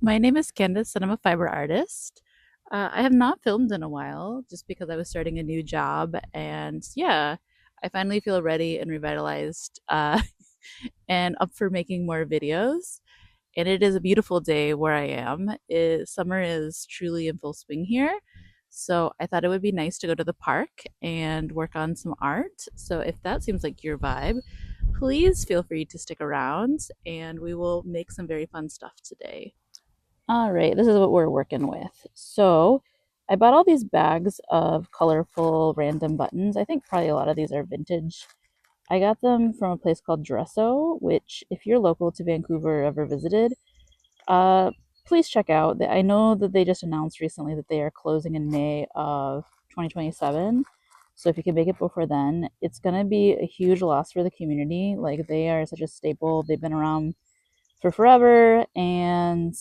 My name is Candace, and I'm a fiber artist. I have not filmed in a while just because I was starting a new job. And yeah, I finally feel ready and revitalized and up for making more videos. And it is a beautiful day where I am. Summer is truly in full swing here. So I thought it would be nice to go to the park and work on some art. So if that seems like your vibe, please feel free to stick around and we will make some very fun stuff today. All right, this is what we're working with. So I bought all these bags of colorful random buttons. I think probably a lot of these are vintage. I got them from a place called Dresso, which if you're local to Vancouver or ever visited, uh, please check out. I know that they just announced recently that they are closing in May of 2027. So if you can make it before then, it's going to be a huge loss for the community. Like they are such a staple. They've been around for forever. And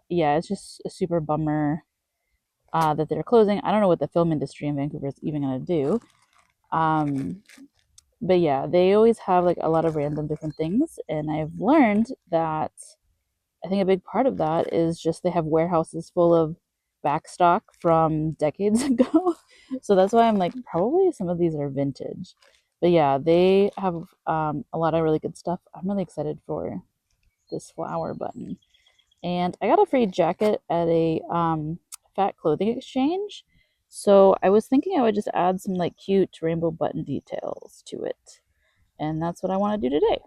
yeah, it's just a super bummer that they're closing. I don't know what the film industry in Vancouver is even going to do. Um, but yeah, they always have like a lot of random different things. And I've learned that I think a big part of that is just they have warehouses full of backstock from decades ago. So that's why I'm like, probably some of these are vintage. But yeah, they have a lot of really good stuff. I'm really excited for this flower button. And I got a free jacket at a fat clothing exchange. So I was thinking I would just add some like cute rainbow button details to it. And that's what I want to do today.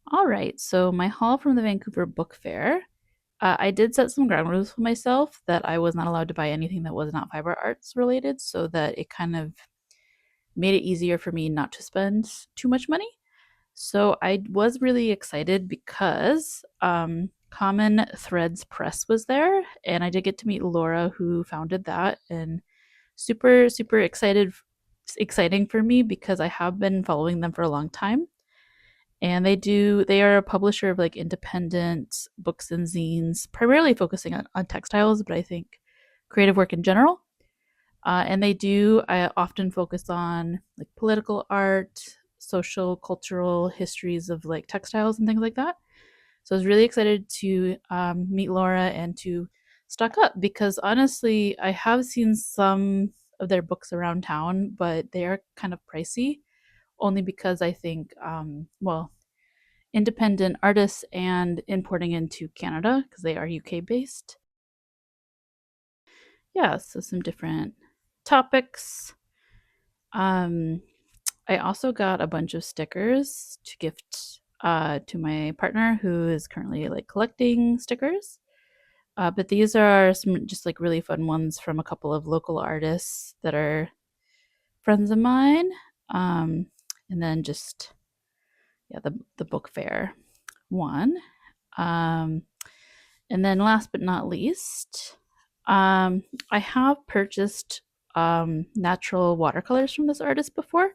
All right, so my haul from the Vancouver Book Fair. I did set some ground rules for myself that I was not allowed to buy anything that was not fiber arts related, so that it kind of made it easier for me not to spend too much money. So I was really excited because Common Threads Press was there, and I did get to meet Laura, who founded that, and super exciting for me because I have been following them for a long time. And they are a publisher of like independent books and zines, primarily focusing on textiles, but I think creative work in general. And they do often focus on like political art, social, cultural histories of like textiles and things like that. So I was really excited to meet Laura and to stock up because honestly, I have seen some of their books around town, but they are kind of pricey. only because I think, well, independent artists and importing into Canada because they are UK based. Yeah, so some different topics. Um, I also got a bunch of stickers to gift to my partner who is currently like collecting stickers. But these are some just like really fun ones from a couple of local artists that are friends of mine. Um, and then just yeah, the book fair one. Um, and then last but not least, I have purchased natural watercolors from this artist before,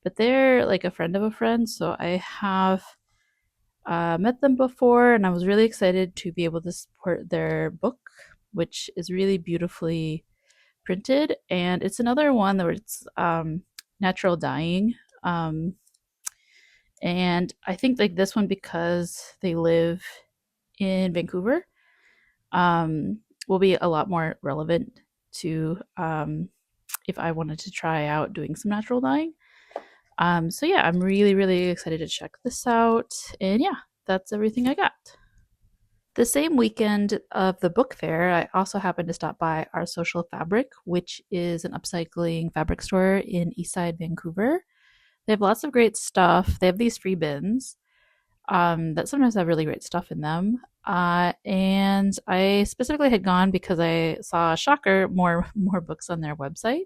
but they're like a friend of a friend, so I have met them before, and I was really excited to be able to support their book, which is really beautifully printed, and it's another one where it's natural dyeing. Um, and I think like this one because they live in Vancouver, um, will be a lot more relevant to if I wanted to try out doing some natural dyeing. So yeah, I'm really, really excited to check this out. And yeah, that's everything I got. The same weekend of the book fair, I also happened to stop by our Social Fabric, which is an upcycling fabric store in Eastside Vancouver. They have lots of great stuff. They have these free bins that sometimes have really great stuff in them. And I specifically had gone because I saw shocker more books on their website.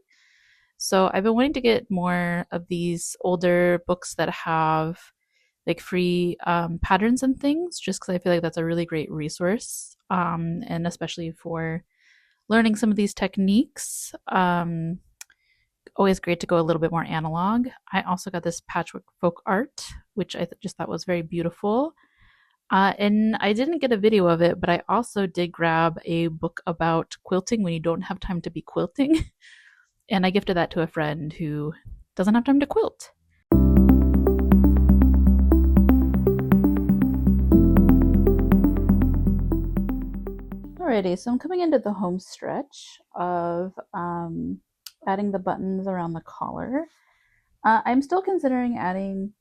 So I've been wanting to get more of these older books that have like free patterns and things, just because I feel like that's a really great resource, and especially for learning some of these techniques. Always great to go a little bit more analog. I also got this patchwork folk art, which just thought was very beautiful. And I didn't get a video of it, but I also did grab a book about quilting when you don't have time to be quilting. And I gifted that to a friend who doesn't have time to quilt. Alrighty, so I'm coming into the home stretch of adding the buttons around the collar. I'm still considering adding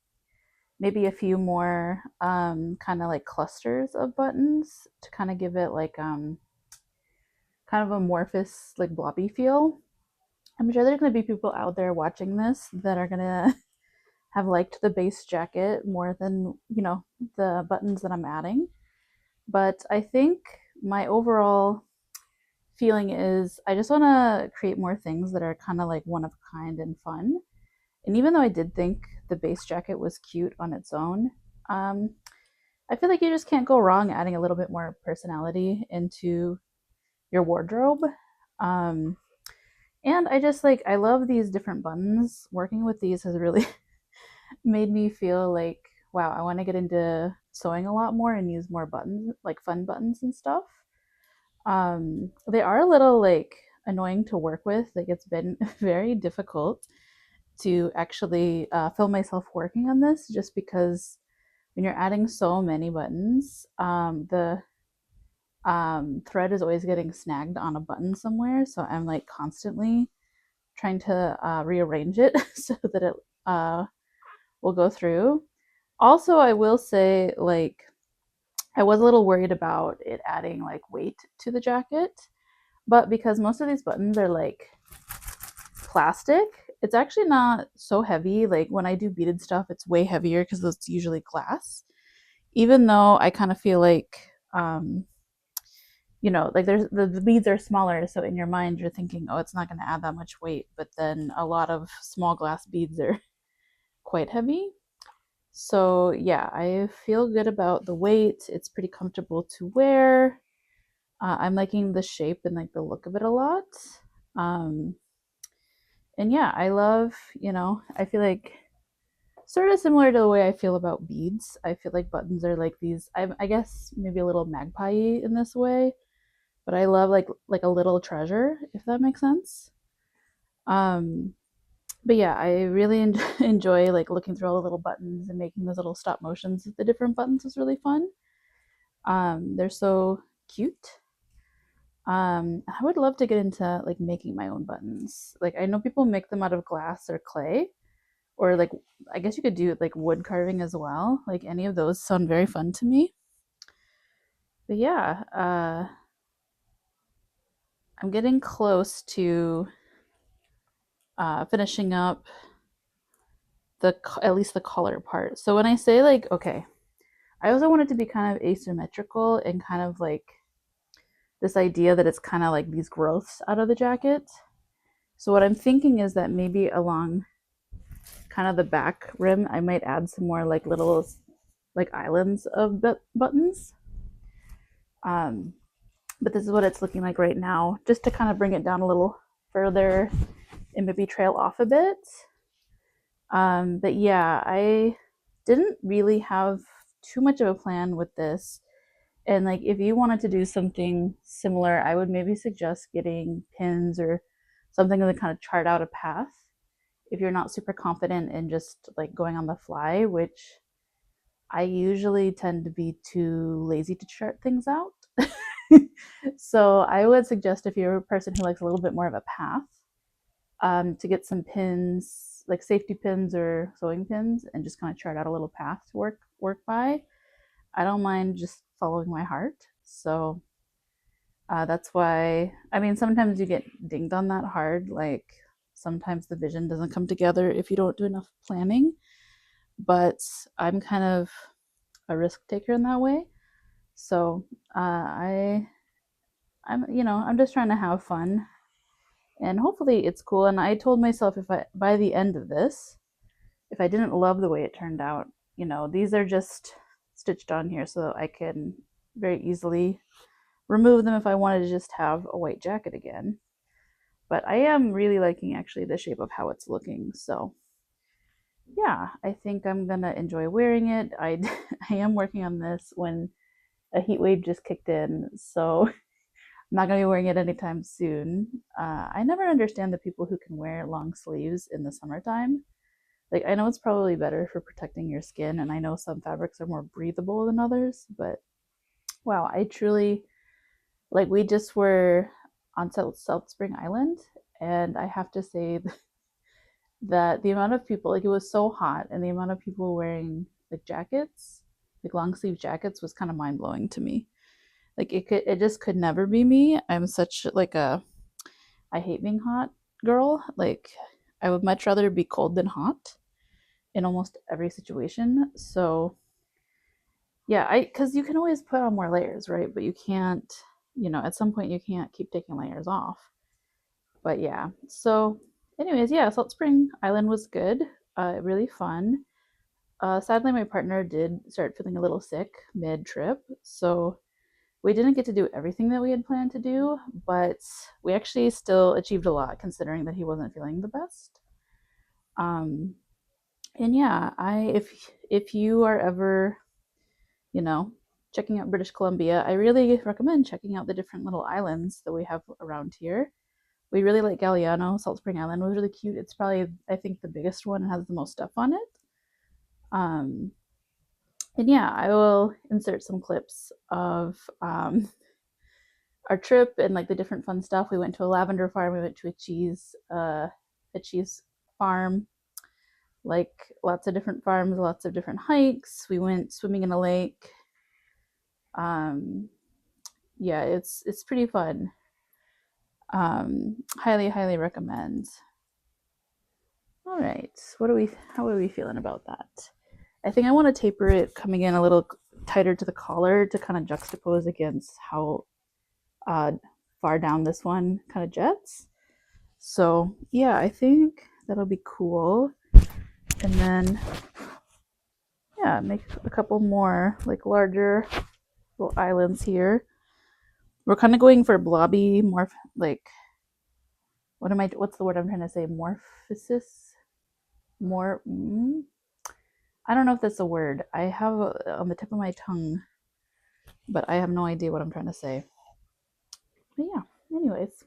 maybe a few more kind of like clusters of buttons to kind of give it like kind of amorphous, like blobby feel. I'm sure there's going to be people out there watching this that are going to have liked the base jacket more than, the buttons that I'm adding. But I think my overall feeling is I just want to create more things that are kind of like one of a kind and fun. And even though I did think the base jacket was cute on its own, um, I feel like you just can't go wrong adding a little bit more personality into your wardrobe. Um, and I just like, I love these different buttons. Working with these has really made me feel like, wow, I want to get into sewing a lot more and use more buttons, like fun buttons and stuff. They are a little like annoying to work with. Like it's been very difficult to actually film myself working on this just because when you're adding so many buttons, the thread is always getting snagged on a button somewhere. So I'm like constantly trying to rearrange it so that it will go through. Also, I will say, like, I was a little worried about it adding like weight to the jacket, but because most of these buttons are like plastic, it's actually not so heavy. Like when I do beaded stuff, it's way heavier because it's usually glass. Even though I kind of feel like, like there's the beads are smaller, so in your mind you're thinking, oh, it's not going to add that much weight, but then a lot of small glass beads are quite heavy. So yeah, I feel good about the weight. It's pretty comfortable to wear. I'm liking the shape and like the look of it a lot. Um, and yeah, I love, I feel like sort of similar to the way I feel about beads. I feel like buttons are like these, I guess maybe a little magpie in this way, but I love like a little treasure, if that makes sense. Um, but yeah, I really enjoy like looking through all the little buttons and making those little stop motions with the different buttons is really fun. They're so cute. I would love to get into like making my own buttons. Like I know people make them out of glass or clay, or like I guess you could do like wood carving as well. Like any of those sound very fun to me. But yeah, I'm getting close to finishing up the at least the collar part. So when I say like okay, I also want it to be kind of asymmetrical and kind of like this idea that it's kind of like these growths out of the jacket. So what I'm thinking is that maybe along kind of the back rim, I might add some more like little like islands of buttons. Um, but this is what it's looking like right now, just to kind of bring it down a little further and maybe trail off a bit. But yeah, I didn't really have too much of a plan with this. And like, if you wanted to do something similar, I would maybe suggest getting pins or something to kind of chart out a path if you're not super confident in just like going on the fly, which I usually tend to be too lazy to chart things out. So I would suggest if you're a person who likes a little bit more of a path, to get some pins, like safety pins or sewing pins, and just kind of chart out a little path to work by. I don't mind just following my heart. So that's why, I mean, sometimes you get dinged on that hard. Like sometimes the vision doesn't come together if you don't do enough planning. But I'm kind of a risk taker in that way. So I'm just trying to have fun, and hopefully it's cool. And I told myself if I by the end of this, if I didn't love the way it turned out, these are just stitched on here so I can very easily remove them if I wanted to just have a white jacket again. But I am really liking actually the shape of how it's looking. So yeah, I think I'm gonna enjoy wearing it. I am working on this when a heat wave just kicked in, so I'm not gonna be wearing it anytime soon. I never understand the people who can wear long sleeves in the summertime. Like I know it's probably better for protecting your skin, and I know some fabrics are more breathable than others, but wow, I truly like we just were on South Spring Island, and I have to say that the amount of people, like it was so hot, and the amount of people wearing like jackets, like long sleeve jackets, was kind of mind blowing to me. Like it just could never be me. I'm such like a I hate being hot girl. Like I would much rather be cold than hot in almost every situation. So yeah, I because you can always put on more layers, right? But you can't, at some point you can't keep taking layers off. But yeah, so anyways, yeah, Salt Spring Island was good, really fun. Sadly, my partner did start feeling a little sick mid trip, so we didn't get to do everything that we had planned to do, but we actually still achieved a lot considering that he wasn't feeling the best. Um, and yeah, I if you are ever, you know, checking out British Columbia, I really recommend checking out the different little islands that we have around here. We really like Galliano. Salt Spring Island was really cute. It's probably, I think, the biggest one and has the most stuff on it. Um, and yeah, I will insert some clips of our trip and like the different fun stuff. We went to a lavender farm. We went to a cheese farm. Like lots of different farms, lots of different hikes. We went swimming in a lake. Um, yeah, it's pretty fun. Highly recommend. All right, how are we feeling about that? I think I want to taper it coming in a little tighter to the collar to kind of juxtapose against how uh, far down this one kind of jets. So yeah, I think that'll be cool. And then yeah, make a couple more like larger little islands here. We're kind of going for blobby, more like what's the word I'm trying to say? Morphosis? More. I don't know if that's a word. I have on the tip of my tongue, but I have no idea what I'm trying to say. But yeah, anyways.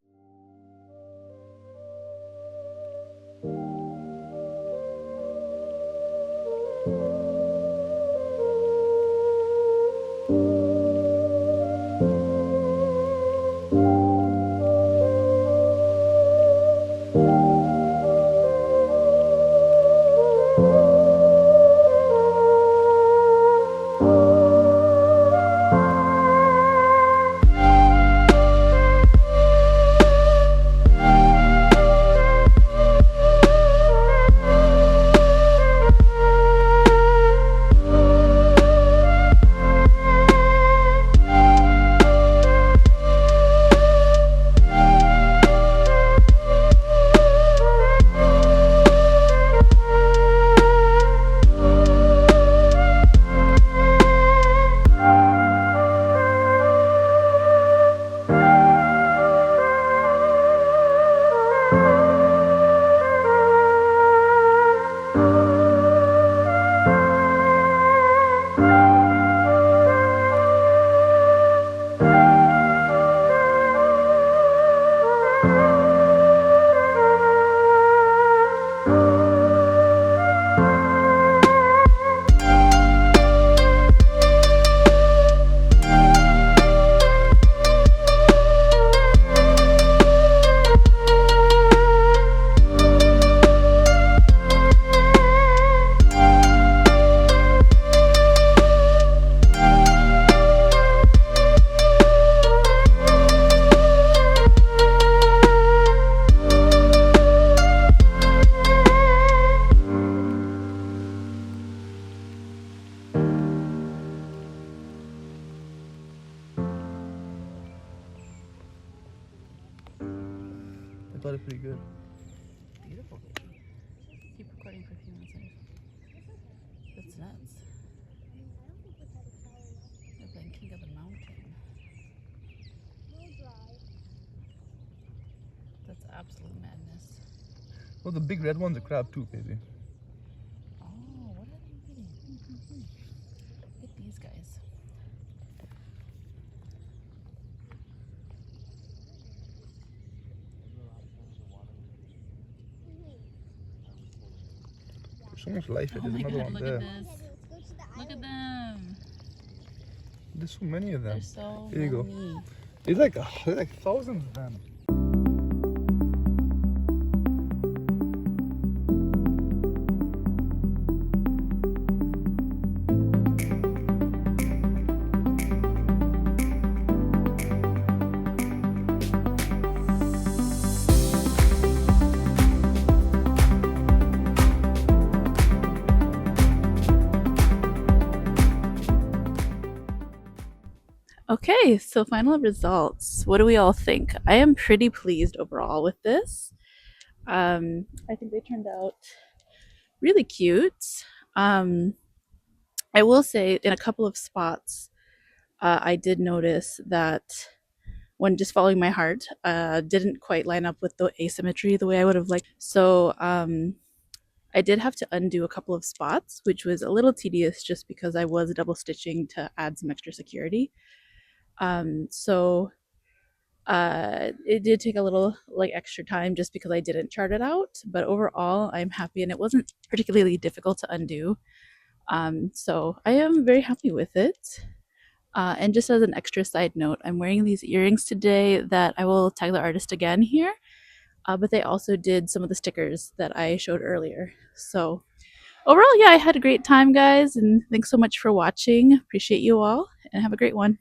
I thought it pretty good. Beautiful, baby. Keep recording for a few minutes. That's nuts. They're playing King of the Mountain. That's absolute madness. Well, the big red one's a crab too, baby. Oh, what are they eating? Look at these guys. There's so much life. Oh There's my another god, one look there. at this. Look at them. There's so many of them. There's so Here you many. go. There's like thousands of them. Okay, so final results. What do we all think? I am pretty pleased overall with this. I think they turned out really cute. Um, I will say in a couple of spots, I did notice that when just following my heart, didn't quite line up with the asymmetry the way I would have liked. So I did have to undo a couple of spots, which was a little tedious just because I was double stitching to add some extra security. So it did take a little like extra time just because I didn't chart it out, but overall I'm happy and it wasn't particularly difficult to undo. So I am very happy with it. And just as an extra side note, I'm wearing these earrings today that I will tag the artist again here, but they also did some of the stickers that I showed earlier. So overall, yeah, I had a great time, guys, and thanks so much for watching. Appreciate you all, and have a great one.